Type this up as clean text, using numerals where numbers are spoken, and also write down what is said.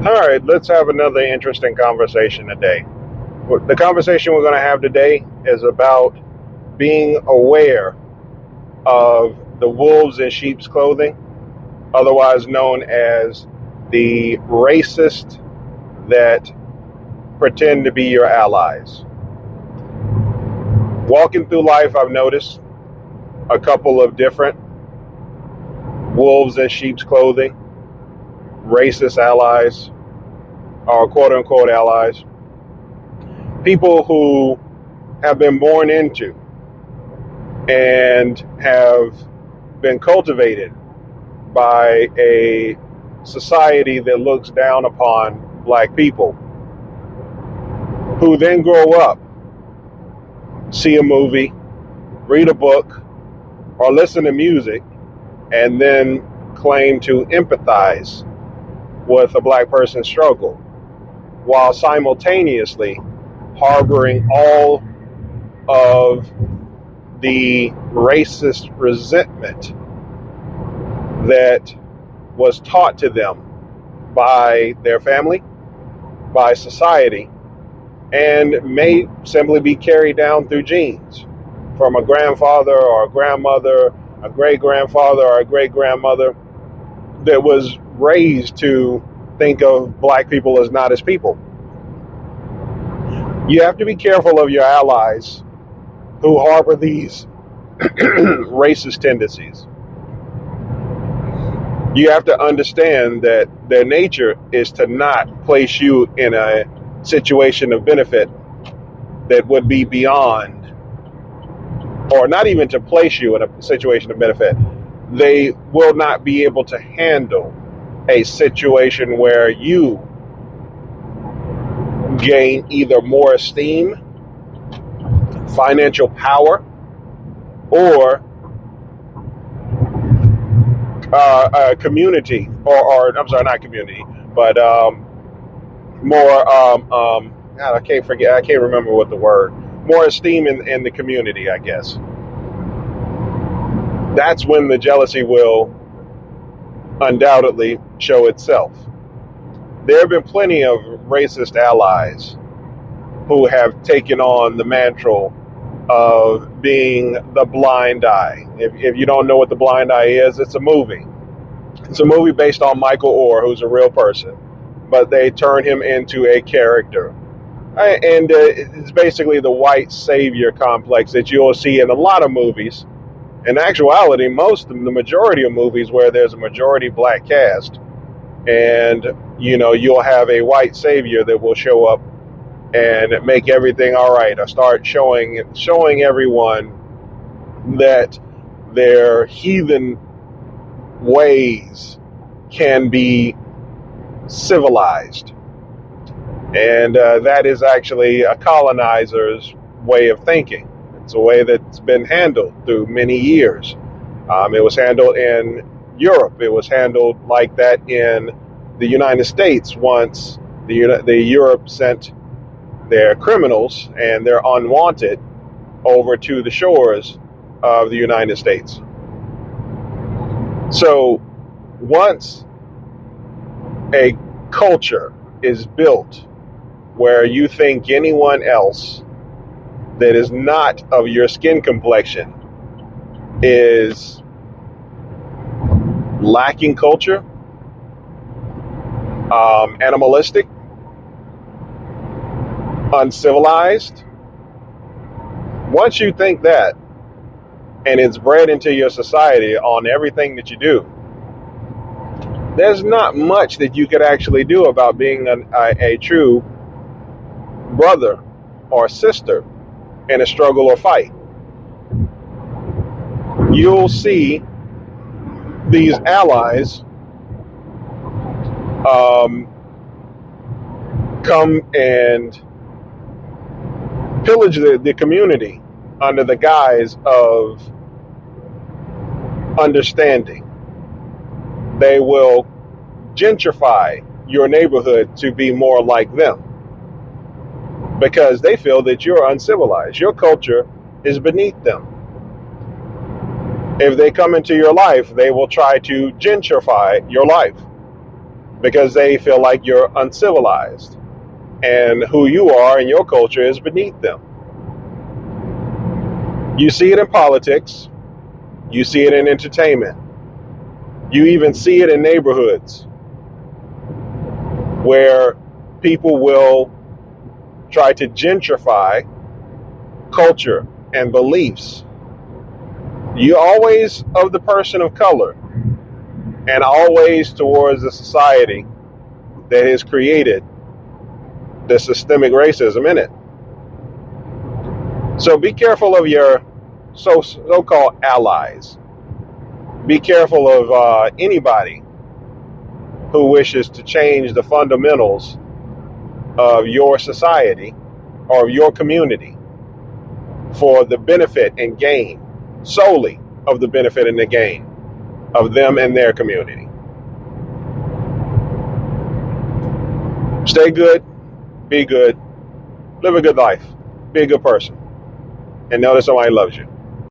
All right, let's have another interesting conversation today. The conversation we're going to have today is about being aware of the wolves in sheep's clothing, otherwise known as the racist that pretend to be your allies. Walking through life, I've noticed a couple of different wolves in sheep's clothing, racist allies, or quote unquote allies, people who have been born into and have been cultivated by a society that looks down upon black people, who then grow up, see a movie, read a book, or listen to music, and then claim to empathize with a black person's struggle, while simultaneously harboring all of the racist resentment that was taught to them by their family, by society, and may simply be carried down through genes from a grandfather or a grandmother, a great grandfather or a great grandmother that was raised to think of black people as not as people. You have to be careful of your allies who harbor these racist tendencies. You have to understand that their nature is to not place you in a situation of benefit that would be beyond, or not even to place you in a situation of benefit. They will not be able to handle a situation where you gain either more esteem, financial power, or a community, or I'm sorry, not community, but more. God, I can't remember what the word. More esteem in the community, I guess. That's when the jealousy will undoubtedly show itself. There have been plenty of racist allies who have taken on the mantle of being the blind eye. If you don't know what the blind eye is, it's a movie. It's a movie based on Michael Orr, who's a real person, but they turn him into a character. And it's basically the white savior complex that you'll see in a lot of movies. In actuality, the majority of movies where there's a majority black cast, and you'll have a white savior that will show up and make everything all right, or start showing everyone that their heathen ways can be civilized. And that is actually a colonizer's way of thinking. It's a way that's been handled through many years. It was handled in Europe. It was handled like that in the United States once the Europe sent their criminals and their unwanted over to the shores of the United States. So once a culture is built where you think anyone else that is not of your skin complexion is lacking culture, animalistic, uncivilized, once you think that, and it's bred into your society on everything that you do, there's not much that you could actually do about being a true brother or sister in a struggle or fight. You'll see these allies come and pillage the community under the guise of understanding. They will gentrify your neighborhood to be more like them because they feel that you're uncivilized. Your culture is beneath them. If they come into your life, they will try to gentrify your life because they feel like you're uncivilized and who you are and your culture is beneath them. You see it in politics, you see it in entertainment, you even see it in neighborhoods where people will try to gentrify culture and beliefs. You always of the person of color and always towards the society that has created the systemic racism in it. So be careful of your so-called allies. Be careful of anybody who wishes to change the fundamentals of your society or your community for the benefit and gain, solely of the benefit and the gain of them and their community. Stay good, be good, live a good life, be a good person, and know that somebody loves you.